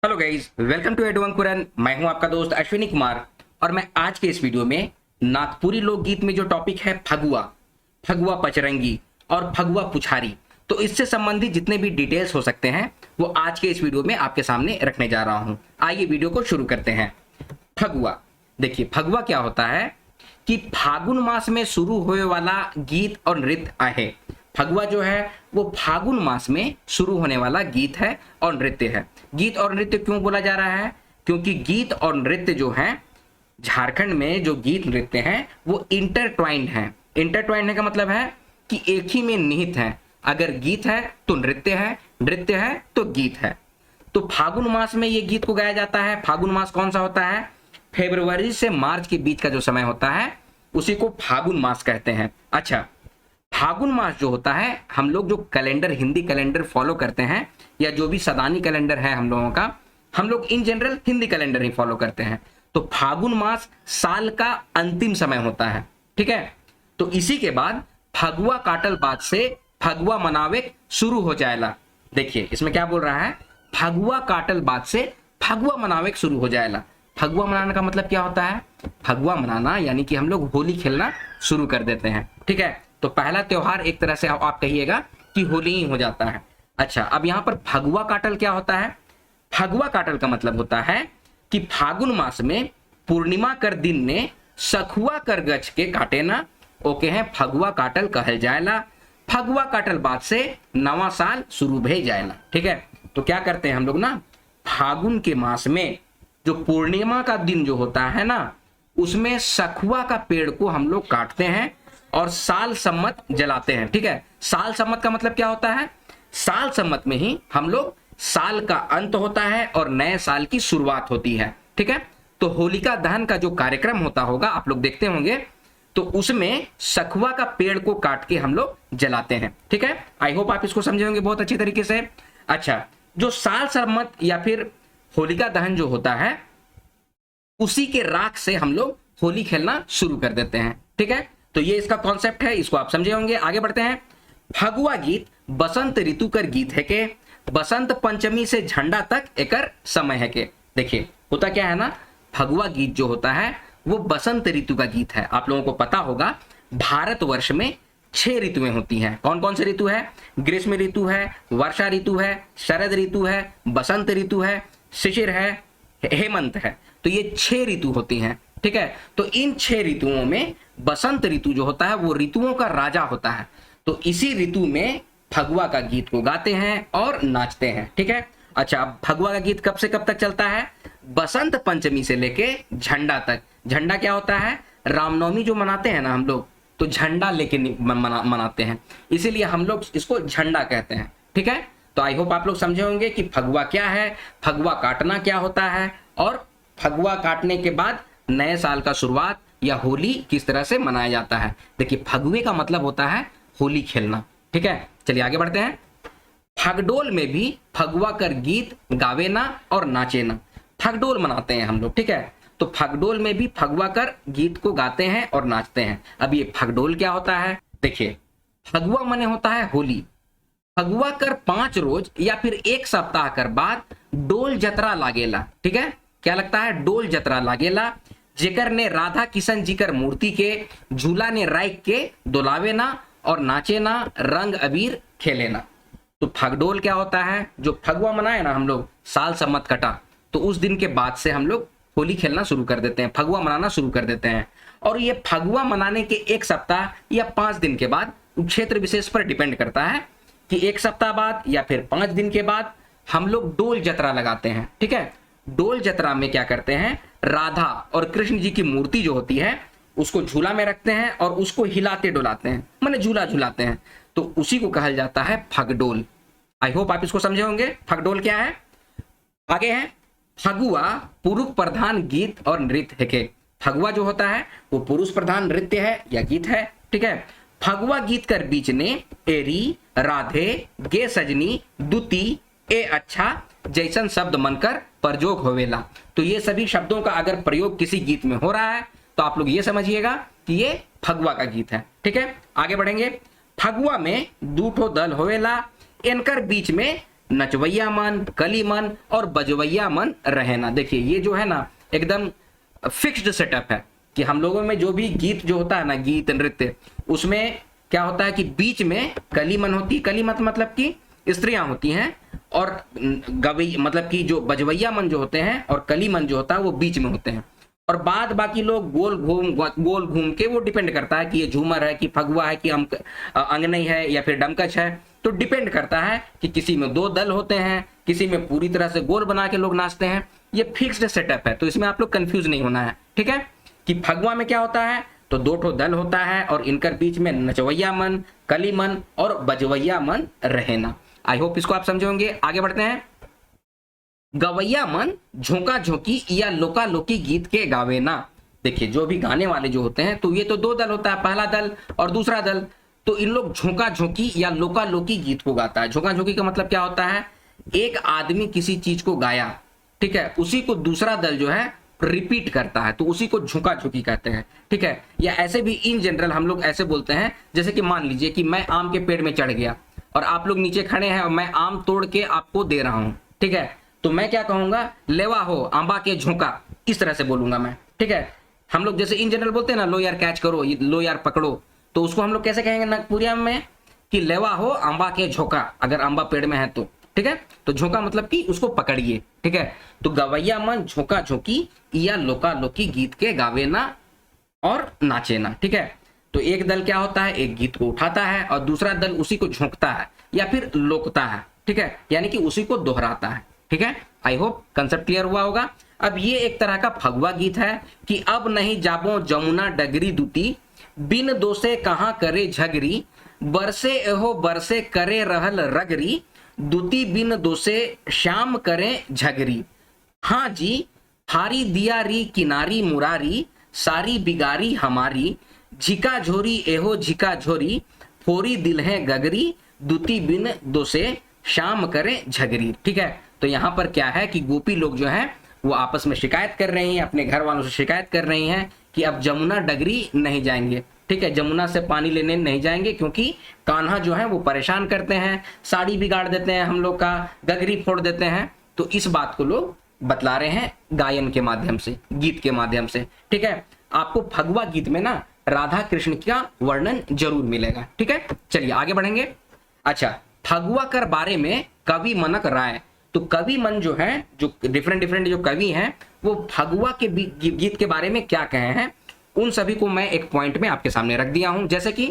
Hello guys, welcome to Edu Ankuran. मैं हूं आपका दोस्त अश्विनी कुमार और मैं आज के इस वीडियो में नागपुरी लोकगीत में जो टॉपिक है फगुआ, फगुआ पचरंगी और फगुआ पुछारी, तो इससे संबंधित जितने भी डिटेल्स हो सकते हैं वो आज के इस वीडियो में आपके सामने रखने जा रहा हूं। आइए वीडियो को शुरू करते हैं। फगुआ, देखिए फगुआ क्या होता है कि फागुन मास में शुरू होने वाला गीत और नृत्य है। फगुआ जो है वो फागुन मास में शुरू होने वाला गीत है और नृत्य है। गीत और नृत्य क्यों बोला जा रहा है? क्योंकि गीत और नृत्य जो है झारखंड में जो गीत नृत्य हैं वो इंटरट्वाइंड हैं। इंटरट्वाइंड का मतलब है कि एक ही में निहित है। अगर गीत है तो नृत्य है, नृत्य है तो गीत है। तो फागुन मास में ये गीत को गाया जाता है। फागुन मास कौन सा होता है? फरवरी से मार्च के बीच का जो समय होता है उसी को फागुन मास कहते हैं। अच्छा, फागुन मास जो होता है, हम लोग जो कैलेंडर, हिंदी कैलेंडर फॉलो करते हैं या जो भी सदानी कैलेंडर है हम लोगों का, हम लोग in general Hindi calendar he follow करते हैं। तो फागुन मास साल का अंतिम समय होता है, ठीक है। तो इसी के बाद फगुआ काटल बाद से फगुआ मनावे शुरू हो जाएगा। देखिए इसमें क्या बोल रहा है, फगुआ काटल बाद से फगुआ मनावे शुरू हो जाएगा। फगुआ मनाने का मतलब क्या होता है? फगुआ मनाना यानी कि हम लोग होली खेलना शुरू कर देते हैं, ठीक है। तो पहला त्योहार एक तरह से आप कहिएगा कि होली ही हो जाता है। अच्छा, अब यहाँ पर फगुआ काटल क्या होता है? फगुआ काटल का मतलब होता है कि फागुन मास में पूर्णिमा कर दिन ने सखुआ कर गच के काटे ना, ओके है फगुआ काटल कहल जाएला। फगुआ काटल बाद से नवा साल शुरू भे जाएला, ठीक है। तो क्या करते हैं हम लोग ना, फागुन के मास में जो पूर्णिमा का दिन जो होता है ना, उसमें सखुआ का पेड़ को हम लोग काटते हैं और साल सम्मत जलाते हैं, ठीक है। साल सम्मत का मतलब क्या होता है? साल सम्मत में ही हम लोग साल का अंत होता है और नए साल की शुरुआत होती है, ठीक है। तो होलिका दहन का जो कार्यक्रम होता होगा आप लोग देखते होंगे, तो उसमें सखुआ का पेड़ को काट के हम लोग जलाते हैं, ठीक है। आई होप आप इसको समझे होंगे बहुत अच्छी तरीके से। अच्छा, जो साल सम्मत या फिर होलिका दहन जो होता है उसी के राख से हम लोग होली खेलना शुरू कर देते हैं, ठीक है। तो ये इसका कॉन्सेप्ट है, इसको आप समझे होंगे। आगे बढ़ते हैं। फगुआ गीत बसंत ऋतु कर गीत है के, बसंत पंचमी से झंडा तक एकर समय है के। देखिए होता क्या है ना, फगुआ गीत जो होता है वो बसंत ऋतु का गीत है। आप लोगों को पता होगा भारतवर्ष में 6 ऋतुएं होती हैं। कौन कौन से ऋतु है? ग्रीष्म ऋतु है, वर्षा ऋतु है, शरद ऋतु है, बसंत ऋतु है, शिशिर है, हेमंत है। तो ये 6 ऋतु होती हैं, ठीक है। तो इन 6 ऋतुओं में बसंत ऋतु जो होता है वो ऋतुओं का राजा होता है। तो इसी ऋतु में फगुआ का गीत को गाते हैं और नाचते हैं, ठीक है। अच्छा, अब फगुआ का गीत कब से कब तक चलता है? बसंत पंचमी से लेके झंडा तक। झंडा क्या होता है? रामनवमी जो मनाते हैं ना हम लोग, तो झंडा लेके मनाते हैं, इसीलिए हम लोग इसको झंडा कहते हैं, ठीक है। तो आई होप आप लोग समझे होंगे कि फगुआ क्या है, फगुआ काटना क्या होता है और फगुआ काटने के बाद नए साल का शुरुआत या होली किस तरह से मनाया जाता है। देखिए फगुए का मतलब होता है होली खेलना, ठीक है। चलिए आगे बढ़ते हैं। फगडोल में भी फगुआ कर गीत गावे ना और नाचे ना। फगडोल मनाते हैं हम लोग, ठीक है। तो फगडोल में भी फगुआ कर गीत को गाते हैं और नाचते हैं। अब ये फगडोल क्या होता है? देखिए फगुआ माने होता है होली। फगुआ कर 5 रोज या फिर 1 सप्ताह कर बाद डोल जतरा लागेला, ठीक है। क्या लगता है? डोल जतरा लागेला, जेकर ने राधा किशन जी कर मूर्ति के झूला ने राइक के दोलावे ना और नाचे ना, रंग अबीर खेले ना। तो फगडोल क्या होता है? जो फगुआ मनाए ना हम लोग, साल सम्मत कटा, तो उस दिन के बाद से हम लोग होली खेलना शुरू कर देते हैं, फगुआ मनाना शुरू कर देते हैं। और ये फगुआ मनाने के 1 सप्ताह या 5 दिन के बाद, क्षेत्र विशेष पर डिपेंड करता है कि 1 सप्ताह बाद या फिर 5 दिन के बाद हम लोग डोल जतरा लगाते हैं, ठीक है। डोल जतरा में क्या करते हैं, राधा और कृष्ण जी की मूर्ति जो होती है उसको झूला में रखते हैं और उसको हिलाते डुलाते हैं, माने झूला झुलाते हैं। तो उसी को कहा जाता है फगडोल। आई होप आप इसको समझे होंगे फगडोल क्या है। आगे है फगुआ पुरुष प्रधान गीत और नृत्य है के। फगुआ जो होता है वो पुरुष प्रधान नृत्य है या गीत है, ठीक है। फगुआ गीत कर बीच ने एरी, राधे, गे सजनी, दुती, ए अच्छा जैसन शब्द मनकर प्रयोग होवेला। तो ये सभी शब्दों का अगर प्रयोग किसी गीत में हो रहा है तो आप लोग ये समझिएगा कि ये फगुआ का गीत है, ठीक है। आगे बढ़ेंगे। फगुआ में 2 ठो दल होवेला, इनकर बीच में नचवैया मन, कली मन और बजवैया मन रहना। देखिए ये जो है ना एकदम फिक्स्ड सेटअप है कि हम लोगों में जो भी गीत जो होता है ना, गीत नृत्य, उसमें क्या होता है कि बीच में कली मन होती है, कली मत मतलब कि स्त्रियां होती हैं, और गवई मतलब कि जो बजवैया मन जो होते हैं और कली मन जो होता है वो बीच में होते हैं, और बाद बाकी लोग गोल घूम के, वो डिपेंड करता है कि ये झूमर है कि फगुआ है कि अंगनई है या फिर डमकच है, तो डिपेंड करता है कि किसी में 2 दल होते हैं, किसी में पूरी तरह से गोल बना के लोग नाचते हैं। ये फिक्स्ड सेटअप है, तो इसमें आप लोग कंफ्यूज नहीं होना है, ठीक है। कि फगुआ में क्या होता है, तो 2 ठो दल होता है और इनकर बीच में नचवैया मन, कली मन और बजवैया मन रहना। आई होप इसको आप समझे होंगे। आगे बढ़ते हैं। गवैया मन झोंका झोंकी या लोका लोकी गीत के गावे ना। देखिए जो भी गाने वाले जो होते हैं, तो ये तो 2 दल होता है, पहला दल और दूसरा दल, तो इन लोग झोंका झोंकी या लोका लोकी गीत को गाता है। झोंका झोंकी का मतलब क्या होता है, एक आदमी किसी चीज को गाया, ठीक है, उसी को दूसरा दल जो है रिपीट करता है, तो उसी को झुका झुकी कहते हैं, ठीक है। या ऐसे भी इन जनरल हम लोग ऐसे बोलते हैं, जैसे कि मान लीजिए कि मैं आम के पेड़ में चढ़ गया और आप लोग नीचे खड़े हैं और मैं आम तोड़ के आपको दे रहा हूं, ठीक है, तो मैं क्या कहूंगा, लेवा हो आंबा के झोंका, इस तरह से बोलूंगा मैं, ठीक है। हम लोग जैसे इन जनरल बोलते हैं ना, लो यार कैच करो, लो यार पकड़ो, तो उसको हम लोग कैसे कहेंगे नागपुरिया में कि लेवा हो आंबा के झोंका, अगर आंबा पेड़ में है तो, ठीक है। तो झोंका मतलब कि उसको पकड़िए, ठीक है। तो गवैया मन झोंका झोंकी या लोका लोकी गीत के गावे ना और नाचे ना, ठीक है। तो एक दल क्या होता है, एक गीत को उठाता है और दूसरा दल उसी को झोंकता है या फिर लोकता है, ठीक है, यानी कि उसी को दोहराता है, ठीक है। आई होप कंसेप्ट क्लियर हुआ होगा। अब ये एक तरह का फगुआ गीत है कि अब नहीं जाबो जमुना डगरी दूती, बिन दोसे कहां करे झगरी, बरसे एहो बरसे करे रहल रगरी, दूती बिन दोसे श्याम करे झगरी। हाँ जी फारी दिया री किनारी मुरारी, सारी बिगारी हमारी, झिका झोरी एहो झिका झोरी, फोरी दिल है गगरी, दूती बिन दोसे श्याम करे झगरी, ठीक है। तो यहाँ पर क्या है कि गोपी लोग जो हैं वो आपस में शिकायत कर रही हैं, अपने घर वालों से शिकायत कर रही हैं कि अब जमुना डगरी नहीं जाएंगे, ठीक है, जमुना से पानी लेने नहीं जाएंगे, क्योंकि कान्हा जो है वो परेशान करते हैं, साड़ी बिगाड़ देते हैं हम लोग का, गगरी फोड़ देते हैं। तो इस बात को लोग बतला रहे हैं गायन के माध्यम से, गीत के माध्यम से, ठीक है। आपको फगुआ गीत में ना राधा कृष्ण का वर्णन जरूर मिलेगा, ठीक है। चलिए आगे बढ़ेंगे। अच्छा, फगुआ कर बारे में कवि मनक राय, तो कवि मन जो है, जो डिफरेंट डिफरेंट जो कवि हैं, वो फगुआ के गीत के बारे में क्या कहे हैं, उन सभी को मैं एक पॉइंट में आपके सामने रख दिया हूं। जैसे कि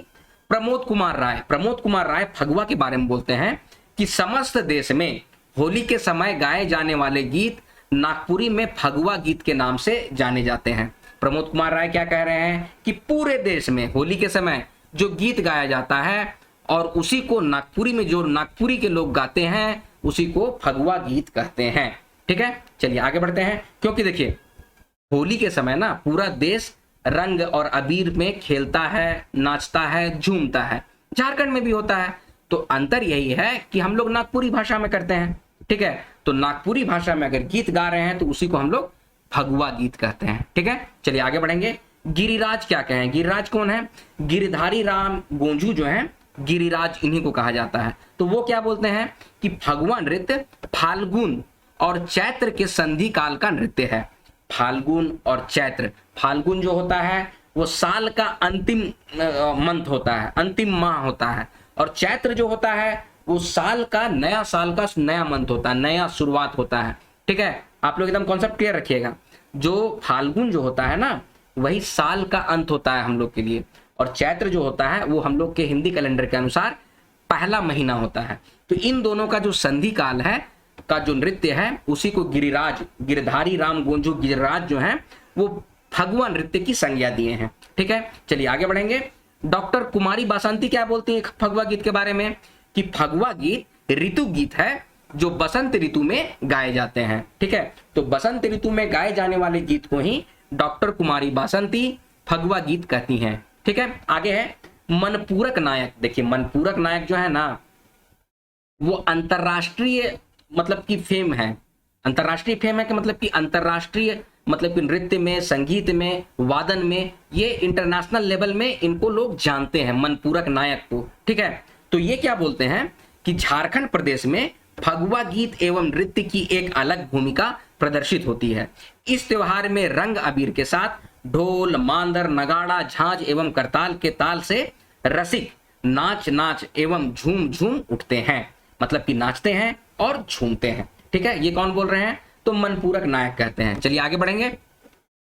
प्रमोद कुमार राय फगुआ के बारे में बोलते हैं कि समस्त देश में होली के समय गाए जाने वाले गीत नागपुरी में फगुआ गीत के नाम से जाने जाते हैं। प्रमोद कुमार राय क्या कह रहे हैं कि पूरे देश में होली के समय जो गीत गाया जाता है और उसी को नागपुरी में जो नागपुरी के लोग गाते हैं उसी को फगुआ गीत कहते हैं, ठीक है। चलिए आगे बढ़ते हैं। क्योंकि देखिए होली के समय ना पूरा देश रंग और अबीर में खेलता है, नाचता है, झूमता है, झारखंड में भी होता है। तो अंतर यही है कि हम लोग नागपुरी भाषा में करते हैं, ठीक है। तो नागपुरी भाषा में अगर गीत गा रहे हैं तो उसी को हम लोग फगुआ गीत कहते हैं, ठीक है। चलिए आगे बढ़ेंगे। गिरिराज क्या कहें, गिरिराज कौन है, गिरधारी राम गोंझू जो है गिरिराज, इन्हीं को कहा जाता है। तो वो क्या बोलते हैं कि फगुआ नृत्य फाल्गुन और चैत्र के संधि काल का नृत्य है। फाल्गुन और चैत्र, फाल्गुन जो होता है वो साल का अंतिम मंथ होता है, अंतिम माह होता है, और चैत्र जो होता है वो साल का नया मंथ होता है, नया शुरुआत होता है, ठीक है। आप लोग एकदम कॉन्सेप्ट क्लियर रखिएगा। जो फाल्गुन जो होता है ना वही साल का अंत होता है हम लोग के लिए, और चैत्र जो होता है वो हम लोग के हिंदी कैलेंडर के अनुसार पहला महीना होता है। तो इन दोनों का जो संधि काल है का जो नृत्य है उसी को गिरिराज, गिरधारी राम गोंझू गिरिराज जो है वो फगुआ नृत्य की संज्ञा दिए हैं, ठीक है। चलिए आगे बढ़ेंगे। डॉक्टर कुमारी बासंती क्या बोलती है फगुआ गीत के बारे में कि फगुआ गीत ऋतु गीत है जो बसंत ऋतु में गाए जाते हैं, ठीक है। तो बसंत ऋतु में गाए जाने वाले गीत को ही डॉक्टर कुमारी बासंती फगुआ गीत कहती हैं, ठीक है। आगे है मनपूरक नायक। देखिए मनपूरक नायक जो है ना वो अंतरराष्ट्रीय मतलब की फेम है, अंतरराष्ट्रीय फेम है कि मतलब कि अंतरराष्ट्रीय मतलब कि नृत्य में, संगीत में, वादन में, ये इंटरनेशनल लेवल में इनको लोग जानते हैं मनपूरक नायक को, ठीक है। तो ये क्या बोलते हैं कि झारखंड प्रदेश में फगुआ गीत एवं नृत्य की एक अलग भूमिका प्रदर्शित होती है। इस त्योहार में रंग अबीर के साथ ढोल, मांदर, नगाड़ा, झांझ एवं करताल के ताल से रसिक नाच एवं झूम झूम उठते हैं, मतलब कि नाचते हैं और झूमते हैं। ठीक है, ये कौन बोल रहे हैं? तो मनपूरक नायक कहते हैं। चलिए आगे बढ़ेंगे।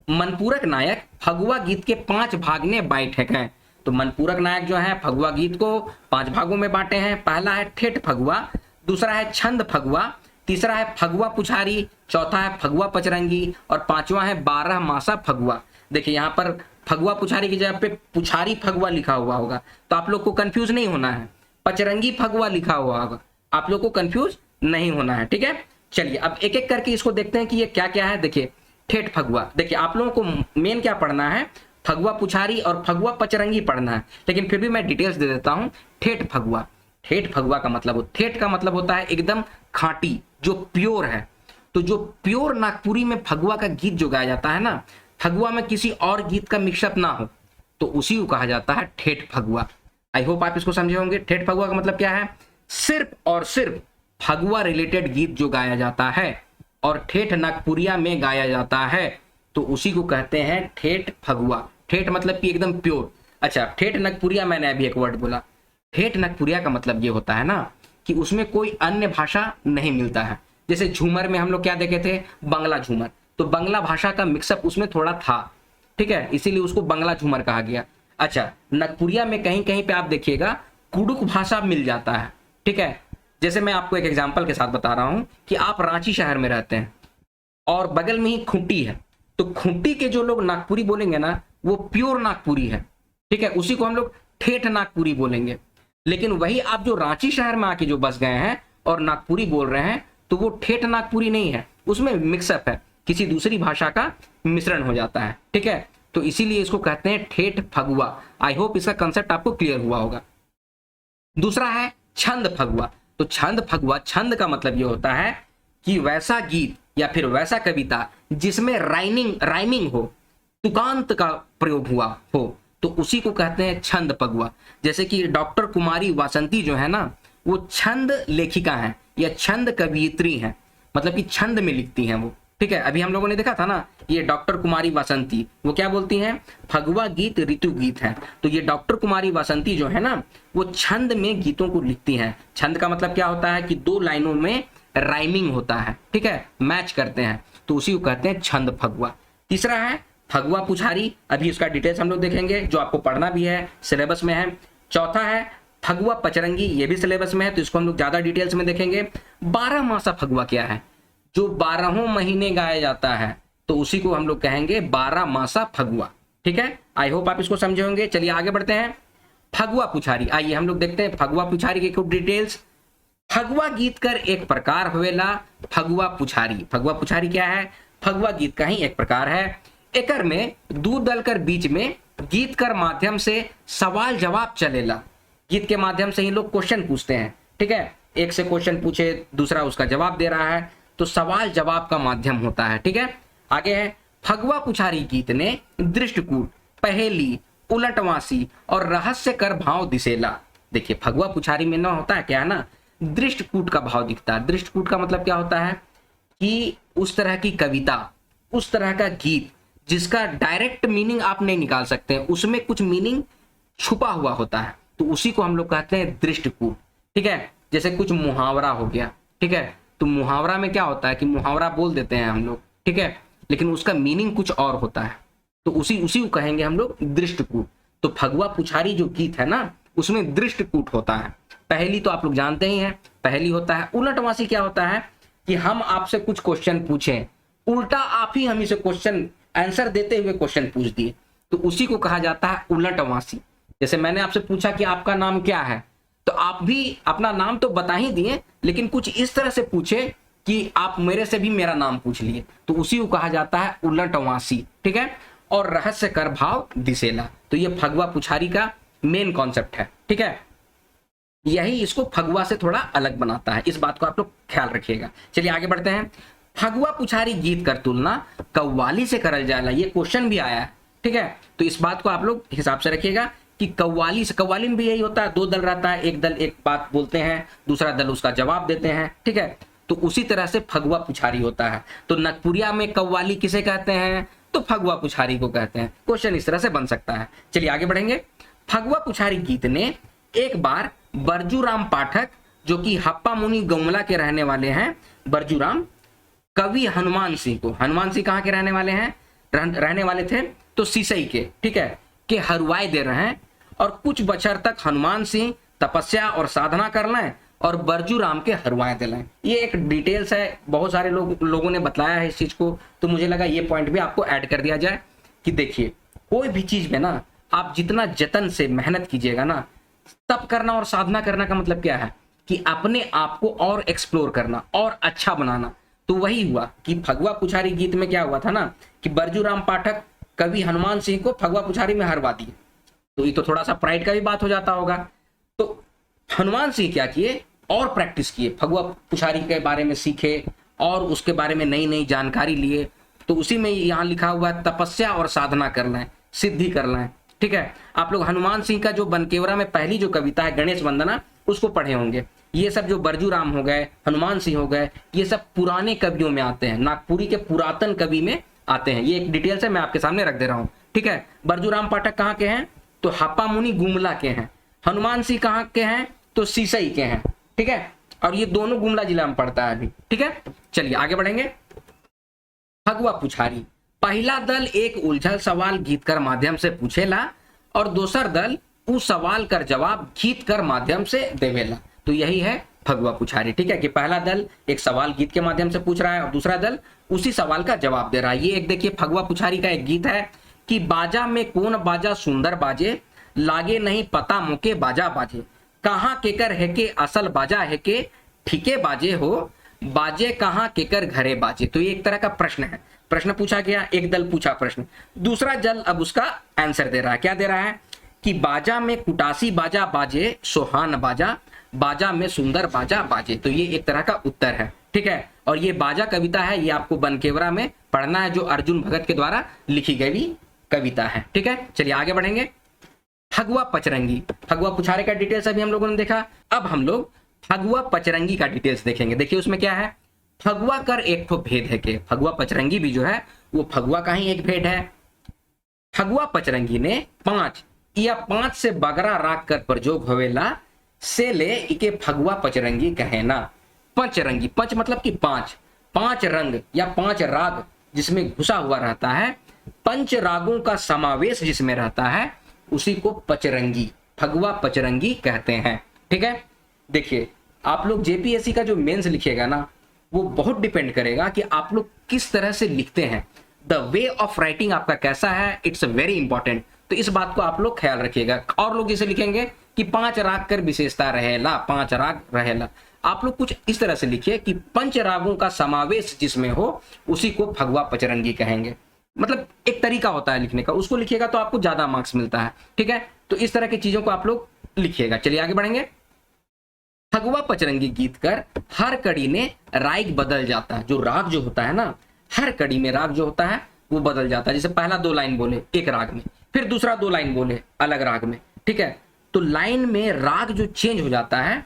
मनपूरक नायक फगुआ गीत के 5 भाग में बांटे हैं। तो मनपूरक नायक जो है फगुआ गीत को 5 भागों में बांटे हैं। पहला है ठेठ फगुआ, दूसरा है छंद फगुआ, तीसरा है फगुआ पुछारी, चौथा है फगुआ पचरंगी और पांचवा है 12 मासा फगुआ। देखिए यहाँ पर फगुआ पुछारी की जगह पे पुछारी फगुआ लिखा हुआ होगा, तो आप लोग को कंफ्यूज नहीं होना है। पचरंगी फगुआ लिखा हुआ होगा, आप लोग को कंफ्यूज नहीं होना है। ठीक है, चलिए अब एक एक करके इसको देखते हैं कि ये क्या क्या है। देखिए ठेठ फगुआ, देखिए आप लोगों को मेन क्या पढ़ना है? फगुआ पुछारी और फगुआ पचरंगी पढ़ना है, लेकिन फिर भी मैं डिटेल्स दे देता हूं। ठेठ फगुआ, ठेठ फगुआ का मतलब, ठेठ का मतलब होता है एकदम खांटी, जो प्योर है। तो जो प्योर नागपुरी में फगुआ का गीत जो गाया जाता है ना, फगुआ में किसी और गीत का मिक्सअप ना हो, तो उसी को कहा जाता है ठेठ फगुआ। आई होप आप इसको समझे होंगे। ठेठ फगुआ का मतलब क्या है? सिर्फ और सिर्फ फगुआ रिलेटेड गीत जो गाया जाता है और ठेठ नागपुरिया में गाया जाता है, तो उसी को कहते हैं ठेठ फगुआ। ठेठ मतलब कि एकदम प्योर। अच्छा, ठेठ नागपुरिया, मैंने अभी एक वर्ड बोला। ठेठ नागपुरिया का मतलब ये होता है ना कि उसमें कोई अन्य भाषा नहीं मिलता है। जैसे झूमर में हम लोग क्या देखे थे? बंगला झूमर, तो बंगला भाषा का मिक्सअप उसमें थोड़ा था। ठीक है, इसीलिए उसको बंगला झूमर कहा गया। अच्छा, नागपुरिया में कहीं कहीं पे आप देखिएगा कुडुक भाषा मिल जाता है। ठीक है, जैसे मैं आपको एक एग्जांपल के साथ बता रहा हूं कि आप रांची शहर में रहते हैं और बगल में ही खूंटी है, तो खूंटी के जो लोग नागपुरी बोलेंगे ना, वो प्योर नागपुरी है। ठीक है, उसी को हम लोग ठेठ नागपुरी बोलेंगे। लेकिन वही आप जो रांची शहर में आके जो बस गए हैं और नागपुरी बोल रहे हैं, तो वो ठेठ नागपुरी नहीं है, उसमें मिक्सअप है, किसी दूसरी भाषा का मिश्रण हो जाता है। ठीक है, तो इसीलिए इसको कहते हैं ठेठ फगुआ। आई होप इसका कंसेप्ट आपको क्लियर हुआ होगा। दूसरा है छंद फगुआ। तो छंद फगुआ, छंद का मतलब ये होता है कि वैसा गीत या फिर वैसा कविता जिसमें राइमिंग हो, तुकांत का प्रयोग हुआ हो, तो उसी को कहते हैं छंद फगुआ। जैसे कि डॉक्टर कुमारी वासंती जो है ना, वो छंद लेखिका हैं या छंद कवियत्री हैं, मतलब कि छंद में लिखती हैं वो। ठीक है, अभी हम लोगों ने देखा था ना, ये डॉक्टर कुमारी वासंती, वो क्या बोलती हैं? फगुआ गीत ऋतु गीत है। तो ये डॉक्टर कुमारी वासंती जो है ना, वो छंद में गीतों को लिखती हैं। छंद का मतलब क्या होता है कि 2 लाइनों में राइमिंग होता है। ठीक है, मैच करते हैं, तो उसी को कहते हैं छंद फगुआ। तीसरा है फगुआ पुछारी, अभी उसका डिटेल्स हम लोग देखेंगे, जो आपको पढ़ना भी है, सिलेबस में है। चौथा है फगुआ पचरंगी, ये भी सिलेबस में है, तो इसको हम लोग ज्यादा डिटेल्स में देखेंगे। 12 मासा फगुआ क्या है? जो 12 महीने गाया जाता है, तो उसी को हम लोग कहेंगे 12 मासा फगुआ। ठीक है, आई होप आप इसको समझे होंगे। चलिए आगे बढ़ते हैं। फगुआ पुछारी, आइए हम लोग देखते हैं फगुआ पुछारी की कुछ डिटेल्स। फगुआ गीत कर एक प्रकार हुएला फगुआ पुछारी। फगुआ पुछारी क्या है? फगुआ गीत का ही एक प्रकार है। एकर में दूध दलकर बीच में गीत कर माध्यम से सवाल जवाब चलेला। गीत के माध्यम से ही लोग क्वेश्चन पूछते हैं। ठीक है, एक से क्वेश्चन पूछे, दूसरा उसका जवाब दे रहा है, तो सवाल जवाब का माध्यम होता है। ठीक है, आगे है फगुआ पुछारी गीत ने दृष्टकूट, पहेली, उलटवासी और रहस्य कर भाव दिसेला। देखिए फगुआ पुछारी में ना होता है क्या है ना, दृष्टकूट का भाव दिखता है। दृष्टकूट का मतलब क्या होता है कि उस तरह की कविता, उस तरह का गीत जिसका डायरेक्ट मीनिंग आप नहीं निकाल सकते, उसमें कुछ मीनिंग छुपा हुआ होता है, तो उसी को हम लोग कहते हैं दृष्टकूट। ठीक है, जैसे कुछ मुहावरा हो गया। ठीक है, तो मुहावरा में क्या होता है कि मुहावरा बोल देते हैं हम लोग, ठीक है, लेकिन उसका मीनिंग कुछ और होता है, तो उसी को कहेंगे हम लोग दृष्टकूट। तो फगुआ पुछारी जो गीत है ना, उसमें दृष्टकूट होता है। पहेली तो आप लोग जानते ही हैं, पहेली होता है। उलटवासी क्या होता है कि हम आपसे कुछ क्वेश्चन पूछें, उल्टा आप ही हम इसे क्वेश्चन आंसर देते हुए क्वेश्चन पूछ दिए, तो उसी को कहा जाता है उलटवासी। जैसे मैंने आपसे पूछा कि आपका नाम क्या है, तो आप भी अपना नाम तो बता ही दिए, लेकिन कुछ इस तरह से पूछे कि आप मेरे से भी मेरा नाम पूछ लिए, तो उसी को कहा जाता है उलटवासी। ठीक है, और रहस्य कर भाव दिसेला, तो ये फगुआ पुछारी का मेन कॉन्सेप्ट है। ठीक है, यही इसको फगुआ से थोड़ा अलग बनाता है, इस बात को आप लोग ख्याल रखिएगा। चलिए आगे बढ़ते हैं। फगुआ पुछारी गीत कर तुलना कव्वाली से करल जाला, ये क्वेश्चन भी आया है। ठीक है, तो इस बात को आप लोग हिसाब से रखिएगा कि कव्वाली से, कव्वाली में भी यही होता है, दो दल रहता है, एक दल एक बात बोलते हैं, दूसरा दल उसका जवाब देते हैं, ठीक है। तो उसी तरह से फगुआ पुछारी होता है। तो नगपुरिया में कव्वाली किसे कहते हैं? तो फगुआ पुछारी को कहते हैं। क्वेश्चन इस तरह से बन सकता है। चलिए आगे बढ़ेंगे। फगुआ पुछारी गीत ने एक बार बरजूराम पाठक, जो कि हप्पा मुनि गुमला के रहने वाले हैं, बरजूराम, कवि हनुमान सिंह को, हनुमान सिंह कहाँ के रहने वाले हैं? रहने वाले थे तो सीसई के, ठीक है, के हरवाए दे रहे हैं। और कुछ बछर तक हनुमान सिंह तपस्या और साधना कर लें और बरजूराम के हरवाए दे लें। ये एक डिटेल्स है, बहुत सारे लोगों ने बताया है इस चीज को, तो मुझे लगा ये पॉइंट भी आपको ऐड कर दिया जाए कि देखिए कोई भी चीज में ना आप जितना जतन से मेहनत कीजिएगा ना, तप करना और साधना करना का मतलब क्या है कि अपने आप को और एक्सप्लोर करना और अच्छा बनाना। तो वही हुआ कि फगुआ पुछारी गीत में क्या हुआ था ना कि बरजूराम पाठक कवि हनुमान सिंह को फगुआ पुछारी में हरवा दिए। तो ये तो थोड़ा सा प्राइड का भी बात हो जाता होगा। तो हनुमान सिंह क्या किए और प्रैक्टिस किए, फगुआ पुछारी के बारे में सीखे और उसके बारे में नई नई जानकारी लिए। तो उसी में यहाँ लिखा हुआ है तपस्या और साधना करना है, सिद्धि करना है, ठीक है। आप लोग हनुमान सिंह का जो बनकेवरा में पहली जो कविता है गणेश वंदना, उसको पढ़े होंगे। ये सब जो बरजूराम हो गए, हनुमान सिंह हो गए, ये सब पुराने कवियों में आते हैं, नागपुरी के पुरातन कवि में आते हैं। ये एक डिटेल से मैं आपके सामने रख दे रहा हूँ, ठीक है। बरजूराम पाठक कहाँ के हैं? तो हप्पा मुनि गुमला के हैं। हनुमान सिंह कहाँ के हैं? तो सीसई के हैं, ठीक है। और ये दोनों गुमला जिला में पड़ता है अभी, ठीक है। चलिए आगे बढ़ेंगे। फगुआ पुछारी, पहला दल एक उलझल सवाल गीत कर माध्यम से पूछेला और दूसर दल उस सवाल कर जवाब गीत कर माध्यम से देवेला। तो यही है फगुआ पुछारी, ठीक है, कि पहला दल एक सवाल गीत के माध्यम से पूछ रहा है और दूसरा दल उसी सवाल का जवाब दे रहा है। ये एक देखिए फगुआ पुछारी का एक गीत है कि बाजा में कौन बाजा सुंदर बाजे, लागे नहीं पता मुके बाजा बाजे, कहाँ केकर है के असल बाजा है के, ठीके बाजे हो बाजे कहाँ केकर घरे बाजे। तो ये एक तरह का प्रश्न है, प्रश्न पूछा गया, एक दल पूछा प्रश्न, दूसरा दल अब उसका आंसर दे रहा है। क्या दे रहा है कि बाजा में कुटासी बाजा बाजे, सोहान बाजा, बाजा में सुंदर बाजा बाजे। तो ये एक तरह का उत्तर है, ठीक है। और ये बाजा कविता है, ये आपको बनकेवरा में पढ़ना है, जो अर्जुन भगत के द्वारा लिखी गई कविता है, ठीक है। चलिए आगे बढ़ेंगे। फगुआ पचरंगी, फगुआ पुछारी का डिटेल्स अभी हम लोगों ने देखा। अब हम लोग फगुआ पचरंगी का डिटेल्स देखेंगे। देखिए उसमें क्या है, फगुआ कर एक ठो भेद है के, फगुआ पचरंगी भी जो है वो फगुआ का ही एक भेद है। फगुआ पचरंगी ने 5 या 5 से बगरा राग कर प्रयोग होवेला से ले इके फगुआ पचरंगी कहे ना। पंचरंगी, पंच मतलब कि 5 रंग या 5 राग जिसमें घुसा हुआ रहता है, पंच रागों का समावेश जिसमें रहता है, उसी को पचरंगी, फगुआ पचरंगी कहते हैं, ठीक है। देखिए आप लोग जेपीएससी का जो मेंस लिखिएगा ना, वो बहुत डिपेंड करेगा कि आप लोग किस तरह से लिखते हैं, द वे ऑफ राइटिंग आपका कैसा है, इट्स वेरी इंपॉर्टेंट। तो इस बात को आप लोग ख्याल रखिएगा। और लोग इसे लिखेंगे कि 5 राग कर विशेषता रहेला, 5 राग रहेला, आप लोग कुछ इस तरह से लिखिए कि पंच रागों का समावेश जिसमें हो, उसी को फगुआ पचरंगी कहेंगे। मतलब एक तरीका होता है लिखने का, उसको लिखिएगा तो आपको ज्यादा मार्क्स मिलता है, ठीक है। तो इस तरह की चीजों को आप लोग लिखिएगा। चलिए आगे बढ़ेंगे। फगुआ पचरंगी गीत कर हर कड़ी ने राग बदल जाता है। जो राग जो होता है ना, हर कड़ी में राग जो होता है वो बदल जाता है। जैसे पहला 2 लाइन बोले एक राग में, फिर दूसरा 2 लाइन बोले अलग राग में, ठीक है। तो लाइन में राग जो चेंज हो जाता है,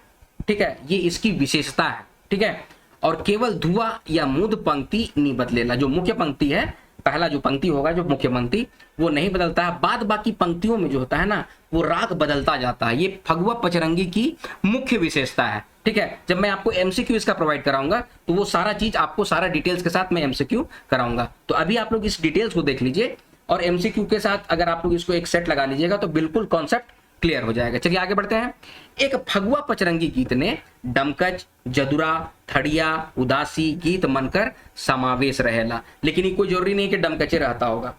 ठीक है, ये इसकी विशेषता है, ठीक है। और केवल धुआ या मूद पंक्ति नहीं बदलेला। जो मुख्य पंक्ति है, पहला जो पंक्ति होगा जो मुख्य पंक्ति, वो नहीं बदलता है, बाद बाकी पंक्तियों में जो होता है ना, वो राग बदलता जाता है। ये फगुआ पचरंगी की मुख्य विशेषता है, ठीक है। जब मैं आपको एमसीक्यू इसका प्रोवाइड कराऊंगा तो वो सारा चीज आपको सारा डिटेल्स के साथ मैं एमसीक्यू कराऊंगा। तो अभी आप लोग इस डिटेल्स को देख लीजिए और एमसीक्यू के साथ अगर आप लोग इसको एक सेट लगा लीजिएगा तो बिल्कुल कॉन्सेप्ट क्लियर हो जाएगा। चलिए आगे बढ़ते हैं। एक फगुआ पचरंगी गीत ने डमकच, जदुरा, थड़िया, उदासी गीत मनकर समावेश रहेला। लेकिन ये कोई जरूरी नहीं कि डमकचे रहता होगा,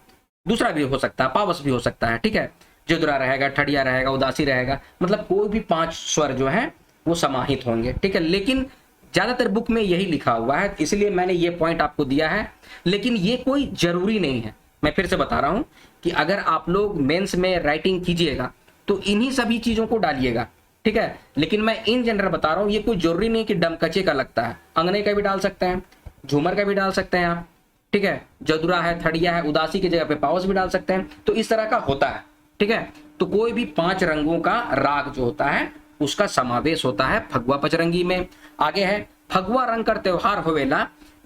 दूसरा भी हो सकता है, पावस भी हो सकता है, ठीक है। जदुरा रहेगा, ठड़िया रहेगा, उदासी रहेगा, मतलब कोई भी 5 स्वर जो है वो समाहित होंगे, ठीक है। लेकिन ज्यादातर बुक में यही लिखा हुआ है, इसलिए मैंने ये पॉइंट आपको दिया है। लेकिन ये कोई जरूरी नहीं है। मैं फिर से बता रहा हूं कि अगर आप लोग मेंस में राइटिंग कीजिएगा तो इन्हीं सभी चीजों को डालिएगा, ठीक है। लेकिन मैं इन जनरल बता रहा हूं, ये कोई जरूरी नहीं कि डमकचे का लगता है, अंगने का भी डाल सकते हैं, झूमर का भी डाल सकते हैं आप, ठीक है। जदुरा है, थड़िया है, उदासी की जगह पे पावस भी डाल सकते हैं। तो इस तरह का होता है, ठीक है। तो कोई भी 5 रंगों का राग जो होता है उसका समावेश होता है फगुआ पचरंगी में। आगे है फगुआ रंग कर त्योहार होवेला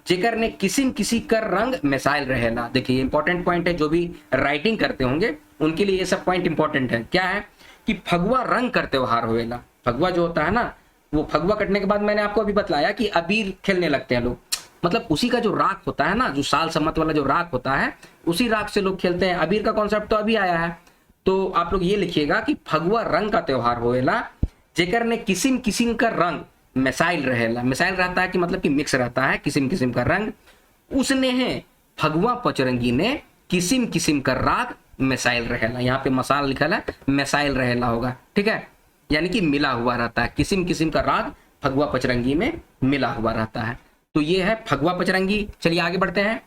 जेकर ने किसिम किसी कर रंग मिसाइल रहेला। देखिए इंपॉर्टेंट पॉइंट है, जो भी राइटिंग करते होंगे उनके लिए ये सब पॉइंट इंपॉर्टेंट है। क्या है कि फगुआ रंग कर त्योहार होवेला। फगुआ जो होता है ना, वो फगुआ कटने के बाद मैंने आपको अभी बतलाया कि अबीर खेलने लगते हैं लोग, मतलब उसी का जो राग होता है ना, जो साल सम्मत वाला जो राग होता है उसी राग से लोग खेलते हैं। अबीर का कॉन्सेप्ट तो अभी आया है। तो आप लोग ये लिखिएगा कि फगुआ रंग का त्योहार होएला जेकर ने किसिम किसिम का रंग मिसाइल रहेला। मिसाइल रहता है कि मतलब कि मिक्स रहता है, किसिम किसिम का रंग। उसने है फगुआ पचरंगी ने किसिम किसिम का राग मिसाइल रहेला। यहाँ पे मसाल लिखा है, मिसाइल रहेला होगा, ठीक है, यानी कि मिला हुआ रहता है। किसिम किसिम का राग फगुआ पचरंगी में मिला हुआ रहता है। तो ये है फगुआ पचरंगी। चलिए आगे बढ़ते हैं।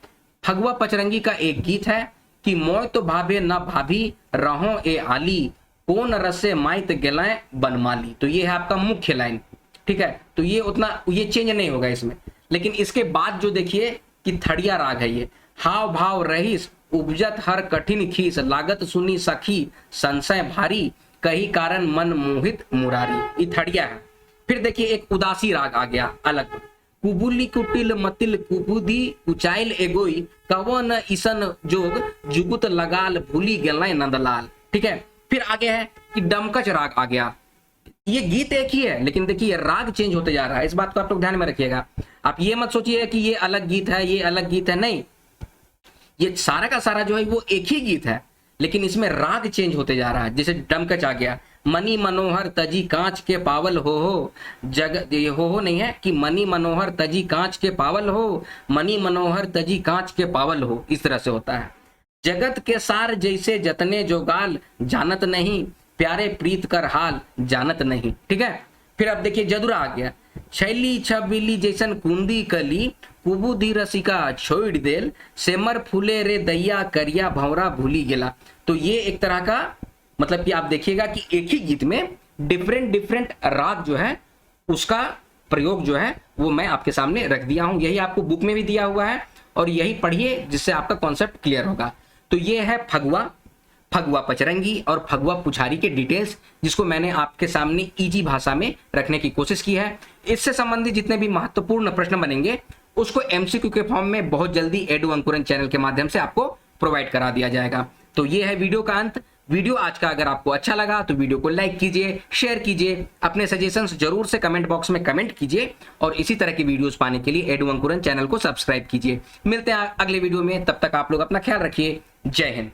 फगुआ पचरंगी का एक गीत है कि मोय तो भाभे न भाभी रहो ए आली कौन रसे माइत गेलाए बनमाली। तो ये है आपका मुख्य लाइन, ठीक है। तो ये उतना ये चेंज नहीं होगा इसमें, लेकिन इसके बाद जो देखिए कि थड़िया राग है ये। हाव भाव रहीस उपजत हर कठिन खीस लागत सुनी सखी संशय भारी कही कारण मन मोहित मुरारी। ये थड़िया है। फिर देखिए एक उदासी राग आ गया अलग। कुबुली कुटिल मतिल कुबुदी कुचाइल एगोई कवन ईसन जोग जुगुत लगाल भूली गेलाय नंदलाल, ठीक है। फिर आगे है कि डमकच राग आ गया। ये गीत एक ही है, लेकिन देखिए राग चेंज होते जा रहा है। इस बात को आप लोग ध्यान में रखिएगा। आप ये मत सोचिए कि ये अलग गीत है, ये अलग गीत है, नहीं, ये सारा का सारा जो है वो एक ही गीत है, लेकिन इसमें राग चेंज होते जा रहा है। जैसे डमकच आ गया, मनी मनोहर तजी कांच के पावल हो जग, ये हो नहीं है कि मनी मनोहर तजी कांच के पावल हो, मनी मनोहर तजी कांच के पावल हो, इस तरह से होता है। जगत के सार जैसे जतने जो गाल जानत नहीं प्यारे प्रीत कर हाल जानत नहीं, ठीक है। फिर अब देखिए जदुरा आ गया। छैली छबिली जैसन कुंदी कली कुबुदी रसिका छोड़ देल सेमर फूले रे दैया करिया भंवरा भूली गेला। तो ये एक तरह का मतलब कि आप देखिएगा कि एक ही गीत में डिफरेंट डिफरेंट राग जो है उसका प्रयोग जो है वो मैं आपके सामने रख दिया हूं। यही आपको बुक में भी दिया हुआ है और यही पढ़िए जिससे आपका कॉन्सेप्ट क्लियर होगा। तो ये है फगुआ, फगुआ पचरंगी और फगुआ पुछारी के डिटेल्स, जिसको मैंने आपके सामने इजी भाषा में रखने की कोशिश की है। इससे संबंधित जितने भी महत्वपूर्ण प्रश्न बनेंगे उसको एमसीक्यू के फॉर्म में बहुत जल्दी एडु अंकुरन चैनल के माध्यम से आपको प्रोवाइड करा दिया जाएगा। तो ये है वीडियो का अंत। वीडियो आज का अगर आपको अच्छा लगा तो वीडियो को लाइक कीजिए, शेयर कीजिए, अपने सजेशंस जरूर से कमेंट बॉक्स में कमेंट कीजिए और इसी तरह की वीडियोस पाने के लिए एडु अंकुरन चैनल को सब्सक्राइब कीजिए। मिलते हैं अगले वीडियो में, तब तक आप लोग अपना ख्याल रखिए। जय हिंद।